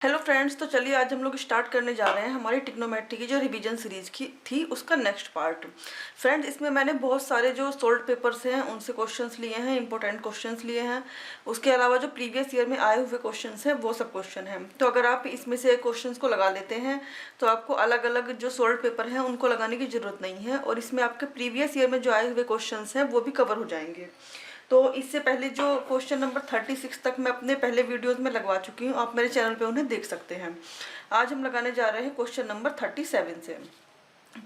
Hello friends, तो चलिए आज हम लोग स्टार्ट करने जा रहे हैं हमारी ट्रिग्नोमेट्री की जो रिवीजन सीरीज की थी उसका नेक्स्ट पार्ट। फ्रेंड्स, इसमें मैंने बहुत सारे जो सोल्ड पेपर्स हैं उनसे क्वेश्चंस लिए हैं, इंपॉर्टेंट क्वेश्चंस लिए हैं। उसके अलावा जो प्रीवियस ईयर में आए हुए क्वेश्चंस हैं वो सब क्वेश्चन हैं। तो अगर आप इसमें से क्वेश्चंस को लगा लेते हैं तो आपको अलग अलग जो सोल्ड पेपर हैं उनको लगाने की जरूरत नहीं है, और इसमें आपके प्रीवियस ईयर में जो आए हुए क्वेश्चन हैं वो भी कवर हो जाएंगे। तो इससे पहले जो क्वेश्चन नंबर 36 तक मैं अपने पहले वीडियोस में लगवा चुकी हूँ, आप मेरे चैनल पे उन्हें देख सकते हैं। आज हम लगाने जा रहे हैं क्वेश्चन नंबर 37 से।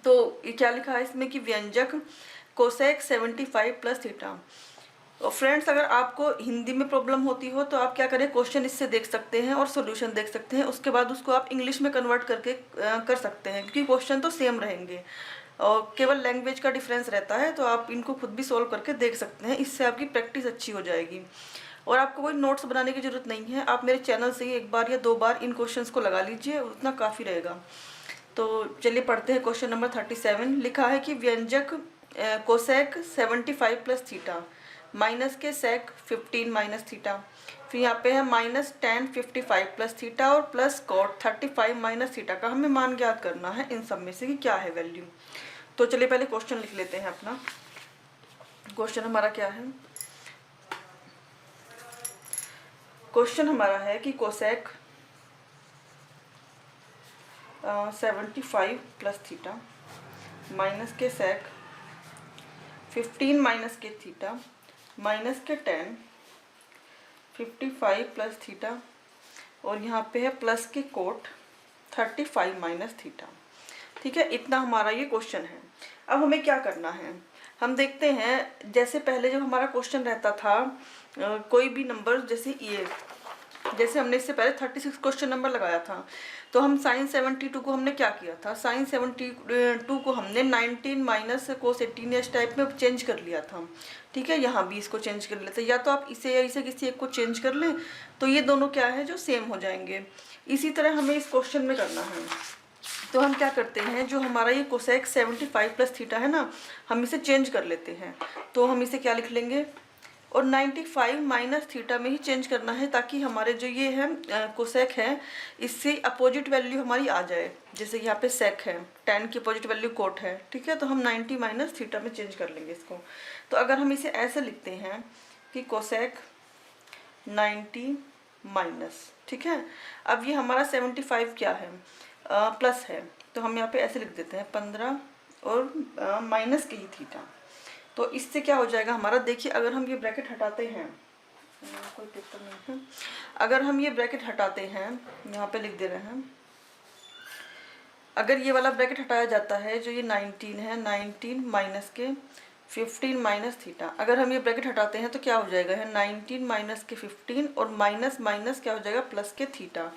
तो ये क्या लिखा है इसमें कि व्यंजक कोसेक 75 प्लस थीटा। तो फ्रेंड्स, अगर आपको हिंदी में प्रॉब्लम होती हो तो आप क्या करें, क्वेश्चन इससे देख सकते हैं और सॉल्यूशन देख सकते हैं। उसके बाद उसको आप इंग्लिश में कन्वर्ट करके कर सकते हैं, क्योंकि क्वेश्चन तो सेम रहेंगे और केवल लैंग्वेज का डिफरेंस रहता है। तो आप इनको खुद भी सोल्व करके देख सकते हैं, इससे आपकी प्रैक्टिस अच्छी हो जाएगी। और आपको कोई नोट्स बनाने की जरूरत नहीं है, आप मेरे चैनल से ही एक बार या दो बार इन क्वेश्चंस को लगा लीजिए, उतना काफ़ी रहेगा। तो चलिए पढ़ते हैं क्वेश्चन नंबर 37। लिखा है कि व्यंजक कोसेक 75 प्लस थीटा माइनस के सेक 15 माइनस थीटा, फिर यहाँ पे है माइनस टेन 55 प्लस थीटा और प्लस कॉट 35 माइनस थीटा का हमें मान ज्ञात करना है इन सब में से कि क्या है वैल्यू। तो चलिए पहले क्वेश्चन लिख लेते हैं अपना। क्वेश्चन हमारा क्या है? क्वेश्चन हमारा है कि कोसेक 75 प्लस थीटा माइनस के सेक 15 माइनस के थीटा माइनस के टेन 55 प्लस थीटा और यहाँ पे है प्लस के कोट 35 माइनस थीटा। ठीक है, इतना हमारा ये क्वेश्चन है। अब हमें क्या करना है, हम देखते हैं। जैसे पहले जब हमारा क्वेश्चन रहता था कोई भी नंबर, जैसे हमने इससे पहले 36 क्वेश्चन नंबर लगाया था, तो हम साइन 72 को हमने क्या किया था, साइन 72 को हमने 19 माइनस कोस 18 इस टाइप में चेंज कर लिया था। ठीक है, यहाँ भी इसको चेंज कर लेते हैं, या तो आप इसे या इसे किसी एक को चेंज कर लें तो ये दोनों क्या है जो सेम हो जाएंगे। इसी तरह हमें इस क्वेश्चन में करना है। तो हम क्या करते हैं, जो हमारा ये कोसेक 75 प्लस थीटा है ना, हम इसे चेंज कर लेते हैं। तो हम इसे क्या लिख लेंगे, और 95 माइनस थीटा में ही चेंज करना है, ताकि हमारे जो ये है कोसेक है इससे अपोजिट वैल्यू हमारी आ जाए। जैसे यहाँ पे सेक है, टेन की अपोजिट वैल्यू कोट है। ठीक है, तो हम 90 माइनस थीटा में चेंज कर लेंगे इसको। तो अगर हम इसे ऐसे लिखते हैं कि कोसेक 90 माइनस, ठीक है, अब ये हमारा 75 क्या है, प्लस है, तो हम यहाँ पे ऐसे लिख देते हैं 15 और माइनस के ही थीटा। तो इससे क्या हो जाएगा हमारा, देखिए अगर हम ये ब्रैकेट हटाते हैं, कोई पेपर नहीं है, अगर हम ये ब्रैकेट हटाते हैं, यहाँ पे लिख दे रहे हैं, अगर ये वाला ब्रैकेट हटाया जाता है, जो ये 19 है, 19 माइनस के 15 माइनस थीटा, अगर हम ये ब्रैकेट हटाते हैं तो क्या हो जाएगा है 19 माइनस के 15 और माइनस माइनस क्या हो जाएगा प्लस के थीटा।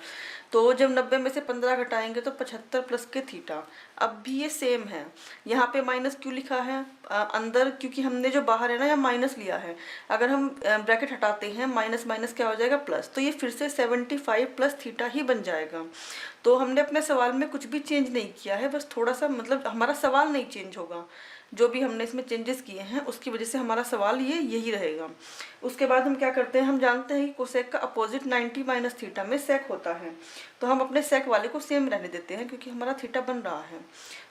तो जब 90 में से 15 घटाएंगे तो 75 प्लस के थीटा। अब भी ये सेम है, यहाँ पे माइनस क्यों लिखा है अंदर, क्योंकि हमने जो बाहर है ना यहाँ माइनस लिया है। अगर हम ब्रैकेट हटाते हैं, माइनस माइनस क्या हो जाएगा प्लस, तो ये फिर से 75 प्लस थीटा ही बन जाएगा। तो हमने अपने सवाल में कुछ भी चेंज नहीं किया है, बस थोड़ा सा, मतलब हमारा सवाल नहीं चेंज होगा, जो भी हमने इसमें चेंजेस किए हैं उसकी वजह से हमारा सवाल ये यही रहेगा। उसके बाद हम क्या करते हैं, हम जानते हैं कि कोसेक का अपोजिट 90 माइनस थीटा में सेक होता है, तो हम अपने सेक वाले को सेम रहने देते हैं क्योंकि हमारा थीटा बन रहा है।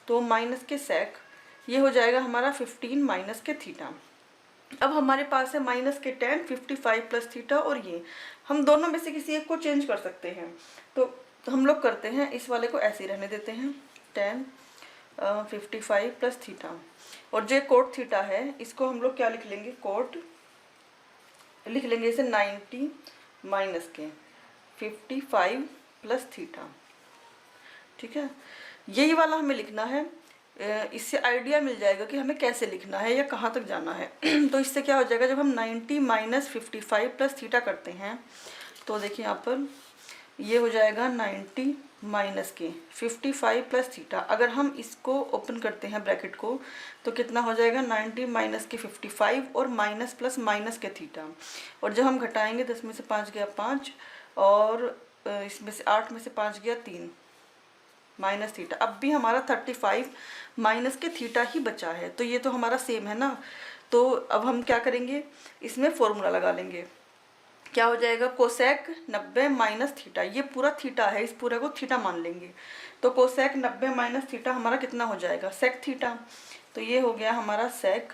तो माइनस के सेक ये हो जाएगा हमारा 15 माइनस के थीटा। अब हमारे पास है माइनस के टेन 55 प्लस थीटा, और ये हम दोनों में से किसी एक को चेंज कर सकते हैं। तो हम लोग करते हैं, इस वाले को ऐसे ही रहने देते हैं, टेन 55 प्लस थीटा, और जो कोट थीटा है इसको हम लोग क्या लिख लेंगे, कोट लिख लेंगे इसे 90 माइनस के 55 प्लस थीटा। ठीक है, यही वाला हमें लिखना है। इससे आइडिया मिल जाएगा कि हमें कैसे लिखना है या कहाँ तक जाना है। तो इससे क्या हो जाएगा, जब हम 90 माइनस 55 प्लस थीटा करते हैं तो देखिए यहाँ पर ये हो जाएगा 90 माइनस के 55 प्लस थीटा। अगर हम इसको ओपन करते हैं ब्रैकेट को तो कितना हो जाएगा 90 माइनस के 55 और माइनस प्लस माइनस के थीटा, और जब हम घटाएंगे 10 में से 5 गया 5 और इसमें से 8 में से 5 गया 3 माइनस थीटा। अब भी हमारा 35 माइनस के थीटा ही बचा है, तो ये तो हमारा सेम है ना। तो अब हम क्या करेंगे, इसमें फॉर्मूला लगा लेंगे। क्या हो जाएगा, कोसेक 90 माइनस थीटा, ये पूरा थीटा है, इस पूरे को थीटा मान लेंगे। तो कोसेक 90 माइनस थीटा हमारा कितना हो जाएगा, सेक थीटा। तो ये हो गया हमारा सेक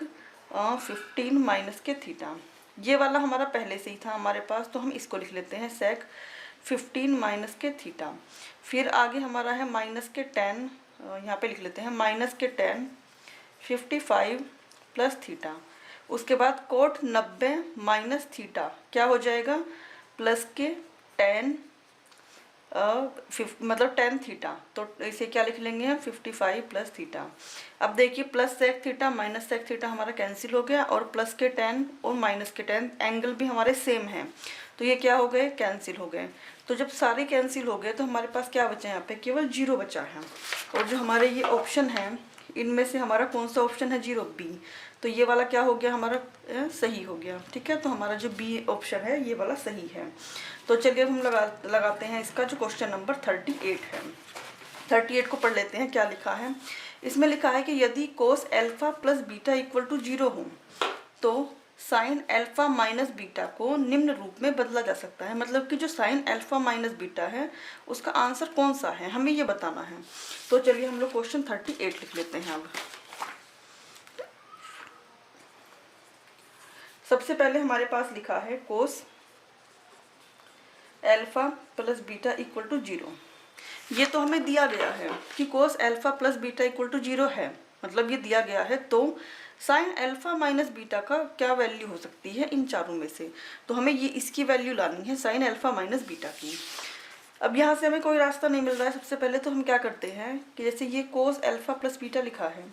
15 माइनस के थीटा। ये वाला हमारा पहले से ही था हमारे पास, तो हम इसको लिख लेते हैं सेक 15 माइनस के थीटा। फिर आगे हमारा है माइनस के 10, यहाँ पे लिख लेते हैं माइनस के 10 55 प्लस थीटा। उसके बाद कोट 90 माइनस थीटा क्या हो जाएगा, प्लस के 10 मतलब 10 थीटा। तो इसे क्या लिख लेंगे हम, 55 प्लस थीटा। अब देखिए plus sec theta minus sec theta हमारा कैंसिल हो गया, और प्लस के 10 और माइनस के 10 एंगल भी हमारे सेम हैं, तो ये क्या हो गए, कैंसिल हो गए। तो जब सारे कैंसिल हो गए तो हमारे पास क्या बचा है, यहाँ पे केवल 0 बचा है। और जो हमारे ये ऑप्शन है इनमें से हमारा कौन सा ऑप्शन है, 0 बी। तो ये वाला क्या हो गया हमारा, सही हो गया। ठीक है, तो हमारा जो बी ऑप्शन है ये वाला सही है। तो चलिए अब हम लगाते हैं इसका जो क्वेश्चन नंबर 38 है। 38 को पढ़ लेते हैं, क्या लिखा है इसमें। लिखा है कि यदि cos alpha plus beta equal to 0 हो तो साइन एल्फा माइनस बीटा को निम्न रूप में बदला जा सकता है। मतलब कि जो साइन एल्फा माइनस बीटा है उसका आंसर कौन सा है, हमें ये बताना है। तो चलिए हम लोग क्वेश्चन 38 लिख लेते हैं। अब सबसे पहले हमारे पास लिखा है cos alpha plus beta equal to 0। ये तो हमें दिया गया है कि cos alpha plus beta equal to 0 है, मतलब ये दिया गया है। तो साइन एल्फा माइनस बीटा का क्या वैल्यू हो सकती है इन चारों में से, तो हमें ये इसकी वैल्यू लानी है साइन एल्फा माइनस बीटा की। अब यहाँ से हमें कोई रास्ता नहीं मिल रहा है। सबसे पहले तो हम क्या करते हैं कि जैसे ये कोस एल्फा प्लस बीटा लिखा है,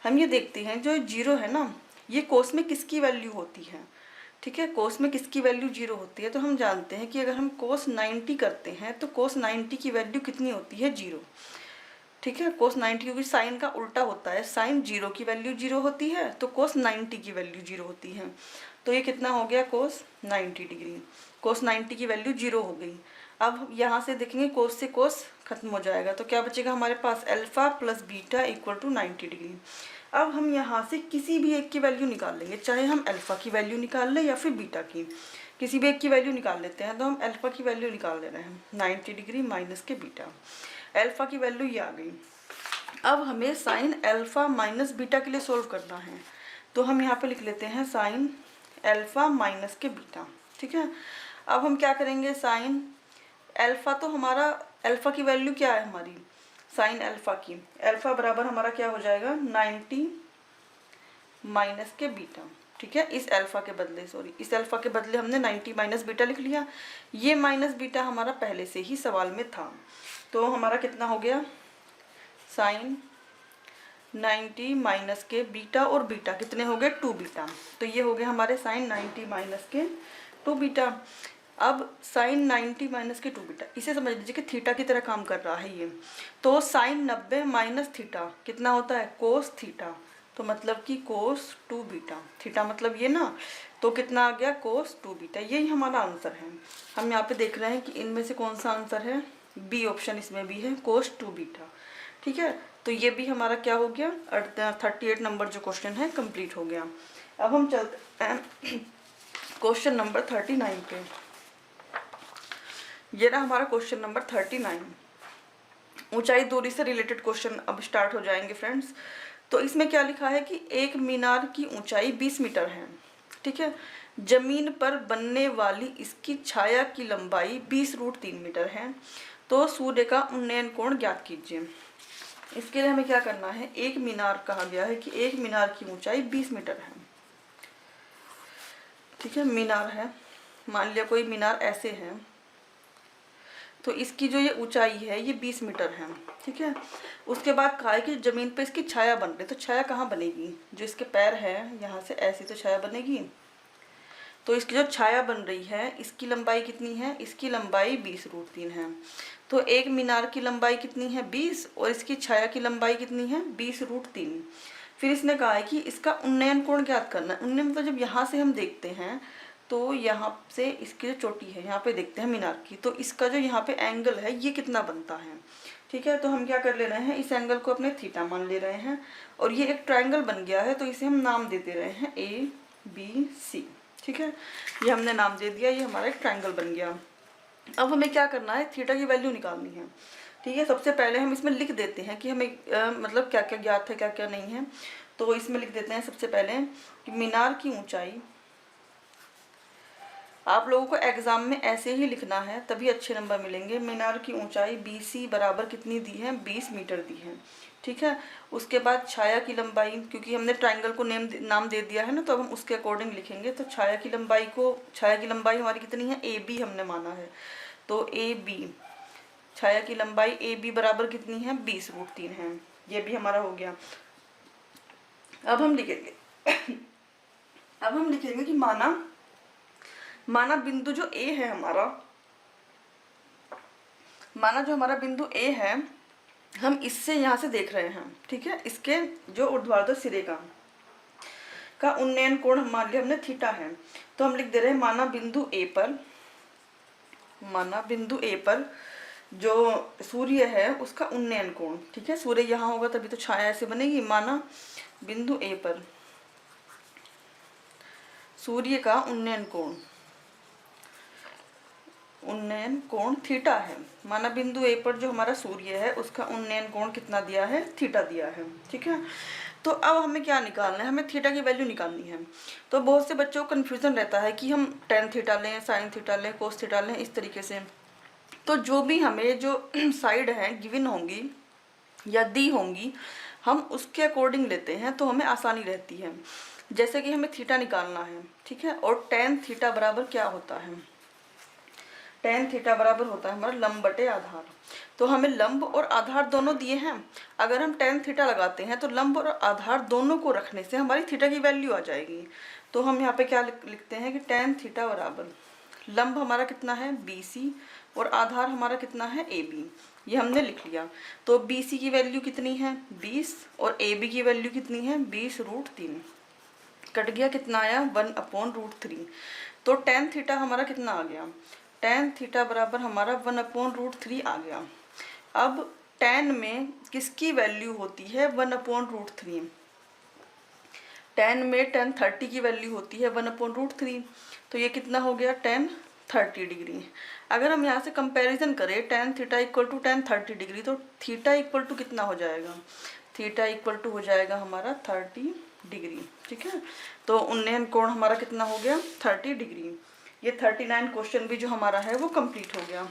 हम ये देखते हैं जो 0 है ना, ये कोस में किसकी वैल्यू होती है। ठीक है, कोस में किसकी वैल्यू 0 होती है, तो हम जानते हैं कि अगर हम कोस 90 करते हैं तो कोस 90 की वैल्यू कितनी होती है, 0। ठीक है, कोस 90, क्योंकि साइन का उल्टा होता है, साइन 0 की वैल्यू 0 होती है तो कोस 90 की वैल्यू 0 होती है। तो ये कितना हो गया, कोस 90 डिग्री। कोस 90 की वैल्यू 0 हो गई। अब यहाँ से देखेंगे कोस से कोस खत्म हो जाएगा, तो क्या बचेगा हमारे पास, alpha plus beta equal to 90 degree. अब हम यहाँ से किसी भी एक की वैल्यू निकाल लेंगे, चाहे हम अल्फा की वैल्यू निकाल लें या फिर बीटा की, किसी भी एक की वैल्यू निकाल लेते हैं। तो हम अल्फा की वैल्यू निकाल ले रहे हैं 90 डिग्री माइनस के बीटा। अल्फा की वैल्यू ये आ गई। अब हमें साइन अल्फा माइनस बीटा के लिए सोल्व करना है, तो हम यहाँ पे लिख लेते हैं साइन अल्फा माइनस के बीटा। ठीक है, अब हम क्या करेंगे, साइन अल्फा, तो हमारा अल्फा की वैल्यू क्या है हमारी, साइन अल्फा की, अल्फा बराबर हमारा क्या हो जाएगा 90 माइनस के बीटा। ठीक है, इस अल्फा के बदले, सॉरी इस अल्फा के बदले हमने 90 माइनस बीटा लिख लिया। ये माइनस बीटा हमारा पहले से ही सवाल में था, तो हमारा कितना हो गया, साइन 90 माइनस के बीटा, और बीटा कितने हो गए, 2 बीटा। तो ये हो गए हमारे साइन 90 माइनस के 2 बीटा। अब साइन 90 माइनस के 2 बीटा, इसे समझ लीजिए कि थीटा की तरह काम कर रहा है ये। तो साइन 90 माइनस थीटा कितना होता है, कोस थीटा। तो मतलब कि कोस 2 बीटा, थीटा मतलब ये ना, तो कितना आ गया, कोस 2 बीटा। यही हमारा आंसर है। हम यहाँ पे देख रहे हैं कि इनमें से कौन सा आंसर है, बी ऑप्शन इसमें भी है, कोस 2 बीटा। ठीक है, तो ये भी हमारा क्या हो गया, 38 नंबर जो क्वेश्चन है कंप्लीट हो गया। अब हम चलते हैं क्वेश्चन नंबर 39 पे। ये ना हमारा क्वेश्चन नंबर 39, ऊंचाई दूरी से रिलेटेड क्वेश्चन अब स्टार्ट हो जाएंगे फ्रेंड्स। तो इसमें क्या लिखा है कि एक मीनार की ऊंचाई 20 मीटर है। ठीक है, जमीन पर बनने वाली इसकी छाया की लंबाई 20√3 मीटर है। तो सूर्य का उन्नयन कोण ज्ञात कीजिए। इसके लिए हमें क्या करना है, एक मीनार कहा गया है कि एक मीनार की ऊंचाई 20 मीटर है। ठीक है, मीनार है, मान लिया कोई मीनार ऐसे है, तो इसकी जो ये ऊंचाई है ये 20 मीटर है। ठीक है, उसके बाद कहा है कि जमीन पे इसकी छाया बन रही है। तो छाया कहाँ बनेगी, जो इसके पैर है यहाँ से ऐसी तो छाया बनेगी। तो इसकी जो छाया बन रही है इसकी लंबाई कितनी है, इसकी लंबाई 20√3 है। तो एक मीनार की लंबाई कितनी है 20, और इसकी छाया की लंबाई कितनी है 20√3। फिर इसने कहा है कि इसका उन्नयन कोण ज्ञात करना है। उन्नयन मतलब जब यहाँ से हम देखते हैं तो यहाँ से इसकी जो चोटी है यहाँ पे देखते हैं मीनार की, तो इसका जो यहाँ पे एंगल है ये कितना बनता है। ठीक है, तो हम क्या कर ले रहे हैं, इस एंगल को अपने थीटा मान ले रहे हैं, और ये एक ट्रायंगल बन गया है तो इसे हम नाम दे दे रहे हैं ABC। ठीक है, ये हमने नाम दे दिया, ये हमारा एक ट्रायंगल बन गया। अब हमें क्या करना है, थीटा की वैल्यू निकालनी है। ठीक है, सबसे पहले हम इसमें लिख देते हैं कि हमें मतलब क्या क्या ज्ञात है क्या क्या नहीं है। तो इसमें लिख देते हैं सबसे पहले कि मीनार की ऊंचाई, आप लोगों को एग्जाम में ऐसे ही लिखना है तभी अच्छे नंबर मिलेंगे। मीनार की ऊंचाई BC बराबर कितनी दी है, 20 मीटर दी है। ठीक है, उसके बाद छाया की लंबाई, क्योंकि हमने ट्रायंगल को नाम दे दिया है ना, तो अब हम उसके अकॉर्डिंग लिखेंगे। तो छाया की लंबाई हमारी कितनी है, AB हमने माना है, तो AB, छाया की लंबाई AB बराबर कितनी है, 20√3 है। ये भी हमारा हो गया। अब हम लिखेंगे कि माना बिंदु जो A है हमारा, माना जो हमारा बिंदु A है, हम इससे यहाँ से देख रहे हैं। ठीक है, इसके जो ऊर्ध्वाधर सिरे का उन्नयन कोण मान लिया हमने थीटा है। तो हम लिख दे रहे हैं माना बिंदु A पर जो सूर्य है उसका उन्नयन कोण। ठीक है, सूर्य यहाँ होगा तभी तो छाया ऐसे बनेगी। माना बिंदु A पर सूर्य का उन्नयन कोण थीटा है। माना बिंदु A पर जो हमारा सूर्य है उसका उन्नयन कोण कितना दिया है, थीटा दिया है। ठीक है, तो अब हमें क्या निकालना है, हमें थीटा की वैल्यू निकालनी है। तो बहुत से बच्चों को कन्फ्यूजन रहता है कि हम टेन थीटा लें, साइन थीटा लें, कोस थीटा लें, इस तरीके से। तो जो भी हमें जो साइड है गिवन होंगी या दी होंगी, हम उसके अकॉर्डिंग लेते हैं तो हमें आसानी रहती है। जैसे कि हमें थीटा निकालना है, ठीक है, और टेन थीटा बराबर क्या होता है, टेन थीटा बराबर होता है हमारा लंब बटे आधार। तो हमें लंब और आधार दोनों दिए हैं। अगर हम टेन थीटा लगाते हैं तो लंब और आधार दोनों को रखने से हमारी थीटा की वैल्यू आ जाएगी। तो हम यहाँ पे क्या लिखते हैं कि टेन थीटा बराबर लंब हमारा कितना है BC और आधार हमारा कितना है AB, ये हमने लिख लिया। तो BC की वैल्यू कितनी है 20 और AB की वैल्यू कितनी है 20√3, कट गया कितना आया 1/√3। तो टेन थीटा हमारा कितना आ गया, टेन थीटा बराबर हमारा 1/√3 आ गया। अब टेन में किसकी वैल्यू होती है 1/√3, टेन में टेन 30 की वैल्यू होती है 1/√3। तो ये कितना हो गया टेन 30 डिग्री। अगर हम यहाँ से कंपैरिजन करें ten theta equal to ten 30 degree, तो थीटा इक्वल टू कितना हो जाएगा, थीटा इक्वल टू हो जाएगा हमारा 30 डिग्री। ठीक है, तो उन्नयन कोण हमारा कितना हो गया 30 डिग्री। ये 39 क्वेश्चन भी जो हमारा है वो कंप्लीट हो गया।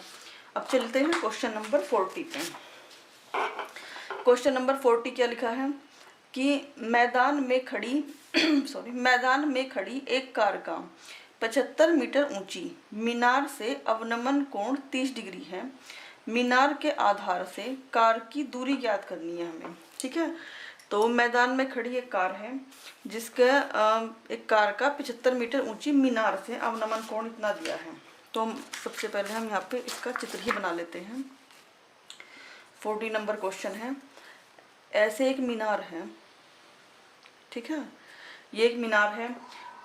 अब चलते हैं क्वेश्चन नंबर 40 पे। क्वेश्चन नंबर 40 क्या लिखा है कि मैदान में खड़ी एक कार का 75 मीटर ऊंची मीनार से अवनमन कोण 30 डिग्री है। मीनार के आधार से कार की दूरी ज्ञात करनी है हमें। ठीक है, तो मैदान में खड़ी एक कार है जिसके एक कार का 75 मीटर ऊंची मीनार से अवनमन कोण इतना दिया है। तो सबसे पहले हम यहाँ पे इसका चित्र ही बना लेते हैं। 40 नंबर क्वेश्चन है, ऐसे एक मीनार है। ठीक है, ये एक मीनार है।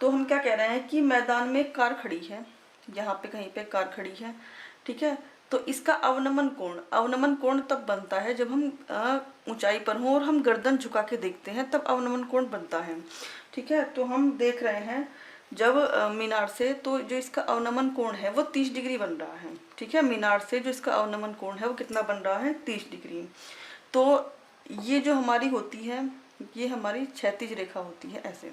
तो हम क्या कह रहे हैं कि मैदान में कार खड़ी है, यहाँ पे कहीं पे कार खड़ी है। ठीक है, तो इसका अवनमन कोण तब बनता है जब हम ऊंचाई पर हों और हम गर्दन झुका के देखते हैं, तब अवनमन कोण बनता है। ठीक है, तो हम देख रहे हैं जब मीनार से, तो जो इसका अवनमन कोण है वो 30 डिग्री बन रहा है। ठीक है, मीनार से जो इसका अवनमन कोण है वो कितना बन रहा है 30 डिग्री। तो ये जो हमारी होती है ये हमारी क्षैतिज रेखा होती है ऐसे।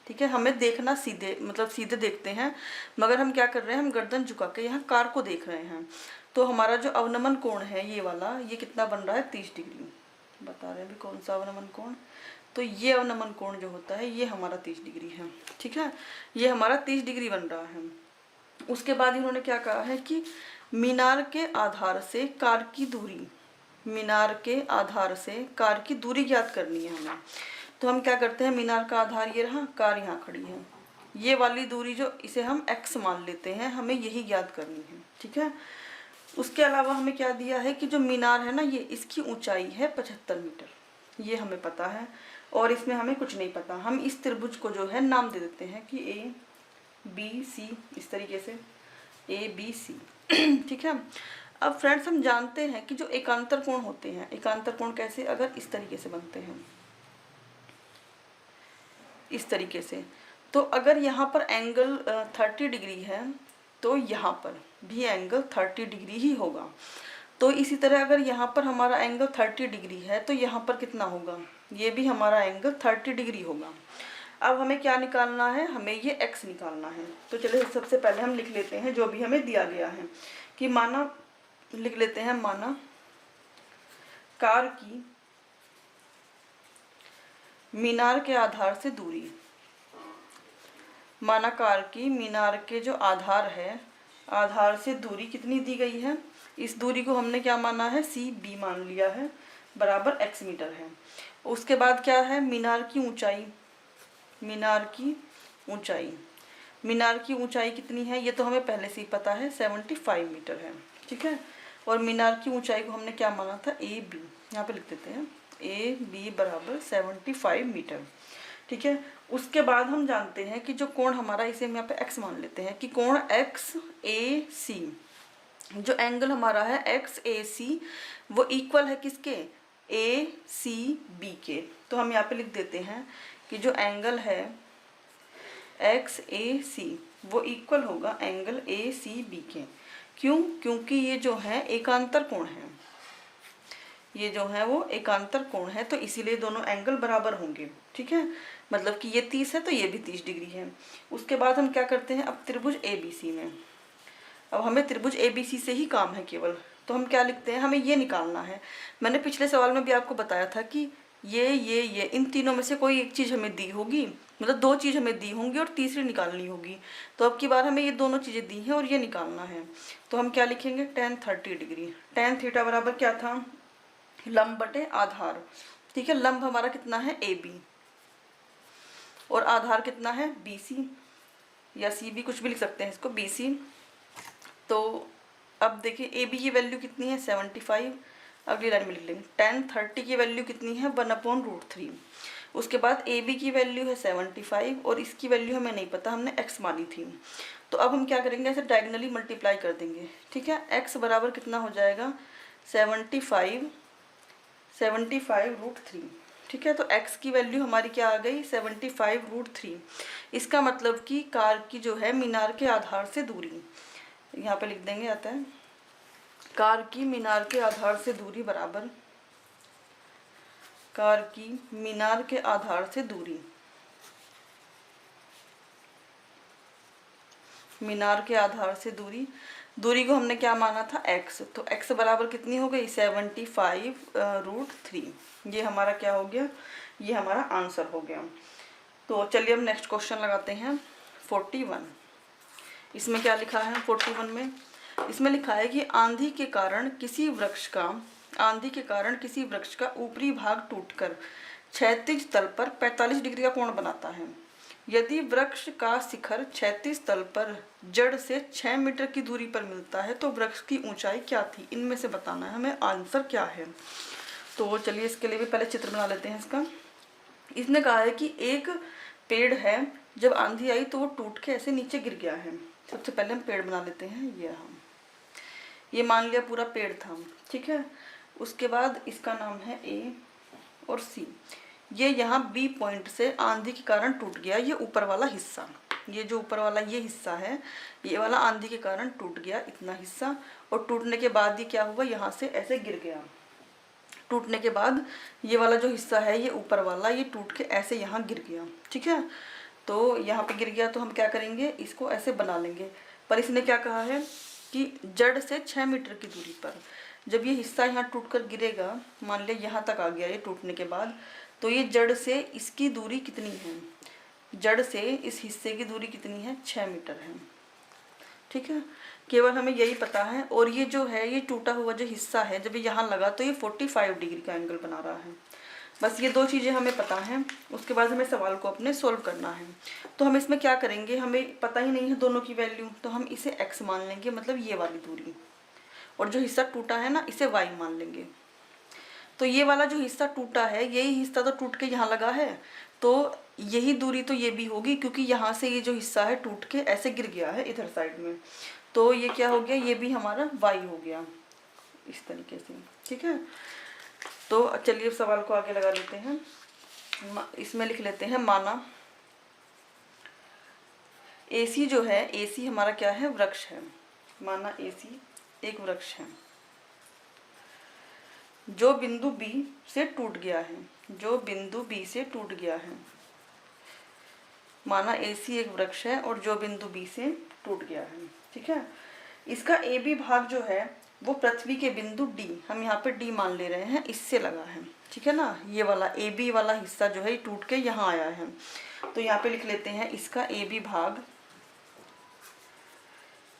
ठीक है, हमें देखना सीधे, मतलब सीधे देखते हैं, मगर हम क्या कर रहे हैं, हम गर्दन झुका के यहाँ कार को देख रहे हैं। तो हमारा जो अवनमन कोण है ये वाला, ये कितना बन रहा है 30 डिग्री। बता रहे हैं भी कौन सा अवनमन कोण, तो ये अवनमन कोण जो होता है ये हमारा 30 डिग्री है। ठीक है, ये हमारा 30 डिग्री बन रहा है। उसके बाद इन्होंने क्या कहा है कि मीनार के आधार से कार की दूरी, मीनार के आधार से कार की दूरी ज्ञात करनी है हमें। तो हम क्या करते हैं, मीनार का आधार ये रहा, कार यहाँ खड़ी है, ये वाली दूरी जो इसे हम x मान लेते हैं, हमें यही ज्ञात करनी है। ठीक है, उसके अलावा हमें क्या दिया है कि जो मीनार है ना, ये इसकी ऊंचाई है 75 मीटर, ये हमें पता है। और इसमें हमें कुछ नहीं पता, हम इस त्रिभुज को जो है नाम दे देते हैं कि ABC, इस तरीके से ABC। ठीक है, अब फ्रेंड्स हम जानते हैं कि जो एकांतर कोण होते हैं, एकांतर कोण कैसे, अगर इस तरीके से बनते हैं, इस तरीके से, तो अगर यहाँ पर एंगल 30 डिग्री है तो यहाँ पर भी एंगल 30 डिग्री ही होगा। तो इसी तरह अगर यहाँ पर हमारा एंगल 30 डिग्री है तो यहाँ पर कितना होगा, ये भी हमारा एंगल 30 डिग्री होगा। अब हमें क्या निकालना है, हमें ये x निकालना है। तो चलिए सबसे पहले हम लिख लेते हैं जो भी हमें दिया गया है कि माना, लिख लेते हैं माना कार की मीनार के आधार से दूरी, माना कार की मीनार के जो आधार है, आधार से दूरी कितनी दी गई है, इस दूरी को हमने क्या माना है, CB मान लिया है, बराबर x मीटर है। उसके बाद क्या है, मीनार की ऊंचाई, मीनार की ऊंचाई, मीनार की ऊंचाई कितनी है ये तो हमें पहले से ही पता है, 75 मीटर है, ठीक है। और मीनार की ऊंचाई को हमने क्या माना था, AB, यहाँ पे लिख देते हैं AB बराबर 75 मीटर, ठीक है। उसके बाद हम जानते हैं कि जो कोण हमारा, इसे हम यहाँ पे x मान लेते हैं कि कोण XAC, जो एंगल हमारा है XAC वो इक्वल है किसके, ACB के। तो हम यहाँ पे लिख देते हैं कि जो एंगल है XAC वो इक्वल होगा एंगल ACB के। क्यों, क्योंकि ये जो है एकांतर कोण है, ये जो है वो एकांतर कोण है, तो इसीलिए दोनों एंगल बराबर होंगे, ठीक है। मतलब कि ये 30 है तो ये भी 30 डिग्री है। उसके बाद हम क्या करते हैं, अब त्रिभुज ABC में, अब हमें त्रिभुज ABC से ही काम है केवल, तो हम क्या लिखते हैं, हमें ये निकालना है। मैंने पिछले सवाल में भी आपको बताया था कि ये इन तीनों में से कोई एक चीज़ हमें दी होगी, मतलब दो चीज़ हमें दी होंगी और तीसरी निकालनी होगी। तो अब की बार हमें ये दोनों चीज़ें दी हैं और ये निकालना है। तो हम क्या लिखेंगे, tan 30 डिग्री, tan थीटा बराबर क्या था, लंब बटे आधार, ठीक है। लंब हमारा कितना है AB और आधार कितना है BC या CB, कुछ भी लिख सकते हैं इसको, BC। तो अब देखिए AB की वैल्यू कितनी है 75, अगली लाइन में लिख लेंगे tan 30 की वैल्यू कितनी है 1/√3। उसके बाद AB की वैल्यू है 75 और इसकी वैल्यू हमें नहीं पता, हमने x मानी थी। तो अब हम क्या करेंगे, ऐसे डायगनली मल्टीप्लाई कर देंगे, ठीक है। x बराबर कितना हो जाएगा 75√3, ठीक है। तो x की वैल्यू हमारी क्या आ गई 75√3। इसका मतलब कि कार की जो है मीनार के आधार से दूरी, यहाँ पे लिख देंगे, आता है कार की मीनार के आधार से दूरी बराबर, कार की मीनार के आधार से दूरी, मीनार के आधार से दूरी, दूरी को हमने क्या माना था x, तो x बराबर कितनी हो गई 75√3। ये हमारा क्या हो गया, ये हमारा आंसर हो गया। तो चलिए अब नेक्स्ट क्वेश्चन लगाते हैं 41। इसमें क्या लिखा है 41 में, इसमें लिखा है कि आंधी के कारण किसी वृक्ष का ऊपरी भाग टूटकर क्षैतिज तल पर 45 डिग्री का कोण बनाता है। यदि वृक्ष का शिखर क्षैतिज तल पर जड़ से 6 मीटर की दूरी पर मिलता है तो वृक्ष की ऊंचाई क्या थी, इनमें से बताना है हमें, आंसर क्या है। तो चलिए इसके लिए भी पहले चित्र बना लेते हैं इसका। इसने कहा है कि एक पेड़ है, जब आंधी आई तो वो टूट के ऐसे नीचे गिर गया है। सबसे पहले हम पेड़ बना लेते हैं, ये मान लिया पूरा पेड़ था, ठीक है। उसके बाद इसका नाम है A और C, ये यहाँ B पॉइंट से आंधी के कारण टूट गया, ये ऊपर वाला हिस्सा, ये जो ऊपर वाला ये हिस्सा है, ये वाला आंधी के कारण टूट गया इतना हिस्सा, और टूटने के बाद ये क्या हुआ, यहाँ से ऐसे गिर गया। टूटने के बाद ये वाला जो हिस्सा है, ये ऊपर वाला, ये टूट के ऐसे यहाँ गिर गया, ठीक है। तो यहाँ पे गिर गया तो हम क्या करेंगे, इसको ऐसे बना लेंगे। पर इसने क्या कहा है कि जड़ से 6 मीटर की दूरी पर, जब ये हिस्सा यहाँ टूटकर गिरेगा, मान लिया यहाँ तक आ गया ये टूटने के बाद, तो ये जड़ से इसकी दूरी कितनी है, जड़ से इस हिस्से की दूरी कितनी है 6 मीटर है, ठीक है। केवल हमें यही पता है। और ये जो है, ये टूटा हुआ जो हिस्सा है, जब ये यहाँ लगा तो ये 45 डिग्री का एंगल बना रहा है। बस ये दो चीज़ें हमें पता हैं। उसके बाद हमें सवाल को अपने सोल्व करना है। तो हम इसमें क्या करेंगे, हमें पता ही नहीं है दोनों की वैल्यू, तो हम इसे x मान लेंगे, मतलब ये वाली दूरी, और जो हिस्सा टूटा है ना, इसे y मान लेंगे। तो ये वाला जो हिस्सा टूटा है, यही हिस्सा तो टूट के यहाँ लगा है, तो यही दूरी तो ये भी होगी, क्योंकि यहाँ से ये जो हिस्सा है टूट के ऐसे गिर गया है इधर साइड में, तो ये क्या हो गया, ये भी हमारा y हो गया इस तरीके से, ठीक है। तो चलिए सवाल को आगे लगा लेते हैं। इसमें लिख लेते हैं, माना AC जो है, AC हमारा क्या है, वृक्ष है। माना AC एक वृक्ष है जो बिंदु B से टूट गया है, जो बिंदु B से टूट गया है। माना AC एक वृक्ष है और जो बिंदु B से टूट गया है, ठीक है। इसका AB भाग जो है वो पृथ्वी के बिंदु D, हम यहाँ पे D मान ले रहे हैं, इससे लगा है, ठीक है ना। ये वाला AB वाला हिस्सा जो है टूट के यहाँ आया है, तो यहाँ पे लिख लेते हैं इसका AB भाग,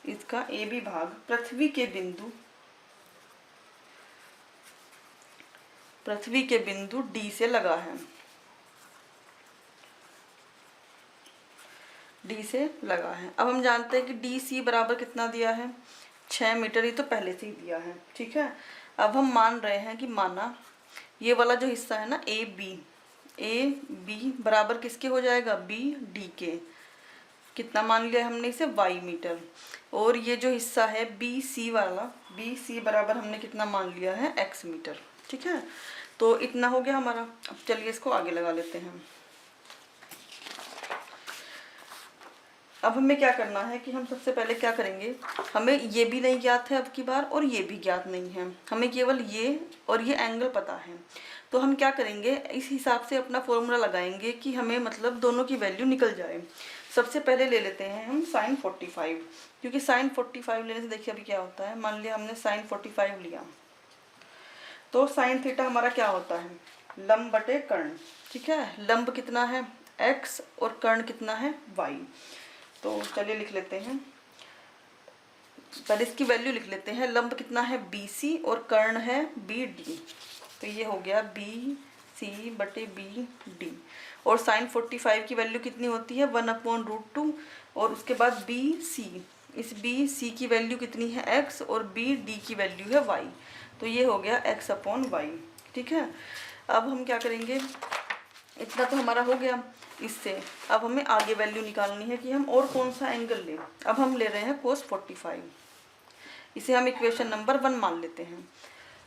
इसका AB भाग पृथ्वी के बिंदु D से लगा है, D से लगा है। अब हम जानते हैं कि DC बराबर कितना दिया है, 6 मीटर, ये तो पहले से ही दिया है, ठीक है। अब हम मान रहे हैं कि माना ये वाला जो हिस्सा है ना ए बी बराबर किसके हो जाएगा, BD के, कितना मान लिया हमने इसे, y मीटर। और ये जो हिस्सा है BC वाला, BC बराबर हमने कितना मान लिया है, x मीटर, ठीक है। तो इतना हो गया हमारा। अब चलिए इसको आगे लगा लेते हैं। अब हमें क्या करना है कि हम सबसे पहले क्या करेंगे, हमें ये भी नहीं ज्ञात है अब की बार, और ये भी ज्ञात नहीं है, हमें केवल ये और ये एंगल पता है। तो हम क्या करेंगे, इस हिसाब से अपना फॉर्मूला लगाएंगे कि हमें मतलब दोनों की वैल्यू निकल जाए। सबसे पहले ले लेते हैं हम sin 45, क्योंकि sin 45 लेने से देखिए अभी क्या होता है। मान लिया हमने sin 45 लिया, तो sin थीटा हमारा क्या होता है, लंब बटे कर्ण, ठीक है। लंब कितना है, x, और कर्ण कितना है, y। तो चलिए लिख लेते हैं, पहले इसकी वैल्यू लिख लेते हैं। लंब कितना है, BC, और कर्ण है BD, तो ये हो गया BC बटे BD। और sin 45 की वैल्यू कितनी होती है, 1/√2, और उसके बाद BC, इस BC की वैल्यू कितनी है, x, और BD की वैल्यू है y, तो ये हो गया x/y, ठीक है। अब हम क्या करेंगे, इतना तो हमारा हो गया इससे। अब हमें आगे वैल्यू निकालनी है कि हम और कौन सा एंगल लें। अब हम ले रहे हैं cos 45, इसे हम इक्वेशन नंबर 1 मान लेते हैं।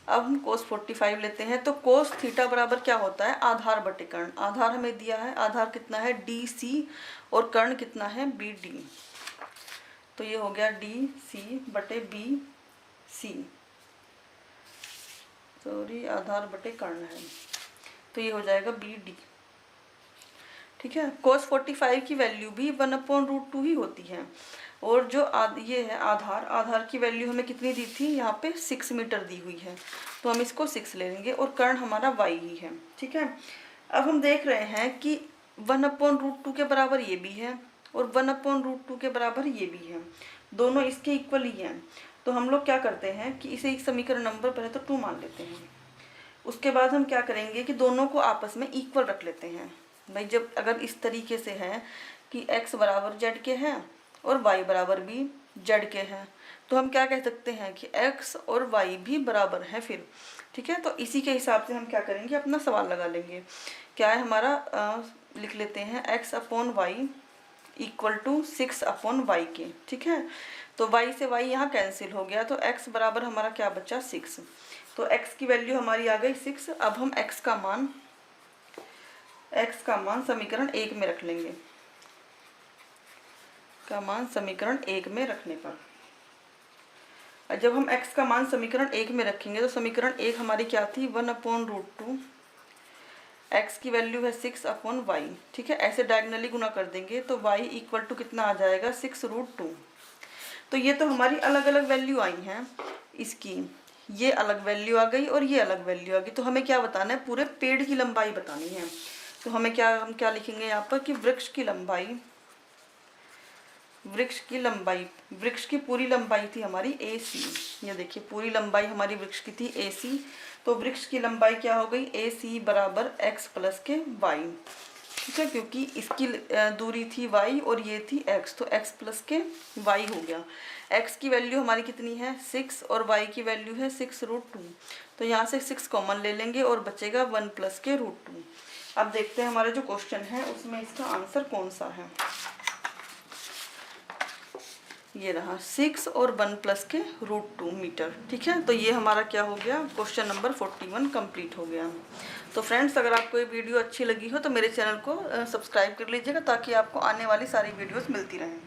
अब हम cos 45 लेते हैं, तो cos थीटा बराबर क्या होता है, आधार बटे कर्ण। आधार हमें दिया है, आधार कितना है, DC, और कर्ण कितना है, BD, तो ये हो गया DC बटे BC, सॉरी आधार बटे कर्ण है, तो ये हो जाएगा BD, ठीक है। cos 45 की वैल्यू भी 1/√2 ही होती है, और जो ये है आधार की वैल्यू हमें कितनी दी थी, यहाँ पे 6 मीटर दी हुई है, तो हम इसको 6 ले लेंगे, और कर्ण हमारा y ही है, ठीक है। अब हम देख रहे हैं कि 1/√2 के बराबर ये भी है, और 1/√2 के बराबर ये भी है, दोनों इसके इक्वल ही हैं। तो हम लोग क्या करते हैं कि इसे एक समीकरण नंबर पहले तो 2 मान लेते हैं। उसके बाद हम क्या करेंगे कि दोनों को आपस में इक्वल रख लेते हैं। भाई जब अगर इस तरीके से है कि x बराबर z के हैं और y बराबर भी z के हैं, तो हम क्या कह सकते हैं कि x और y भी बराबर हैं फिर, ठीक है। तो इसी के हिसाब से हम क्या करेंगे, अपना सवाल लगा लेंगे। क्या है हमारा, लिख लेते हैं x/y इक्वल टू 6/y के, ठीक है। तो y से y यहाँ कैंसिल हो गया, तो x बराबर हमारा क्या बचा, 6। तो x की वैल्यू हमारी आ गई 6। अब हम x का मान समीकरण 1 में रख लेंगे, का मान समीकरण 1 में रखने पर, जब हम x का मान समीकरण 1 में रखेंगे तो समीकरण 1 हमारी क्या थी, 1/√2, x की वैल्यू है 6/y, ठीक है। ऐसे डायगनली गुना कर देंगे तो y इक्वल टू कितना आ जाएगा, 6√2। तो ये तो हमारी अलग अलग वैल्यू आई हैं, इसकी ये अलग वैल्यू आ गई और ये अलग वैल्यू आ गई। तो हमें क्या बताना है, पूरे पेड़ की लंबाई बतानी है। तो हम क्या लिखेंगे यहाँ पर कि वृक्ष की पूरी लंबाई थी हमारी AC। ये देखिए पूरी लंबाई हमारी वृक्ष की थी AC, तो वृक्ष की लंबाई क्या हो गई, AC बराबर x प्लस के y, ठीक है। क्योंकि इसकी दूरी थी y और ये थी x, तो x प्लस के y हो गया। x की वैल्यू हमारी कितनी है, 6, और y की वैल्यू है 6√2, तो यहाँ से 6 कॉमन ले लेंगे और बचेगा 1 प्लस के √2। अब देखते हैं हमारा जो क्वेश्चन है उसमें इसका आंसर कौन सा है। ये रहा 6 और 1 प्लस के √2 मीटर, ठीक है। तो ये हमारा क्या हो गया, क्वेश्चन नंबर 41 कंप्लीट हो गया। तो फ्रेंड्स, अगर आपको ये वीडियो अच्छी लगी हो तो मेरे चैनल को सब्सक्राइब कर लीजिएगा, ताकि आपको आने वाली सारी वीडियोस मिलती रहें।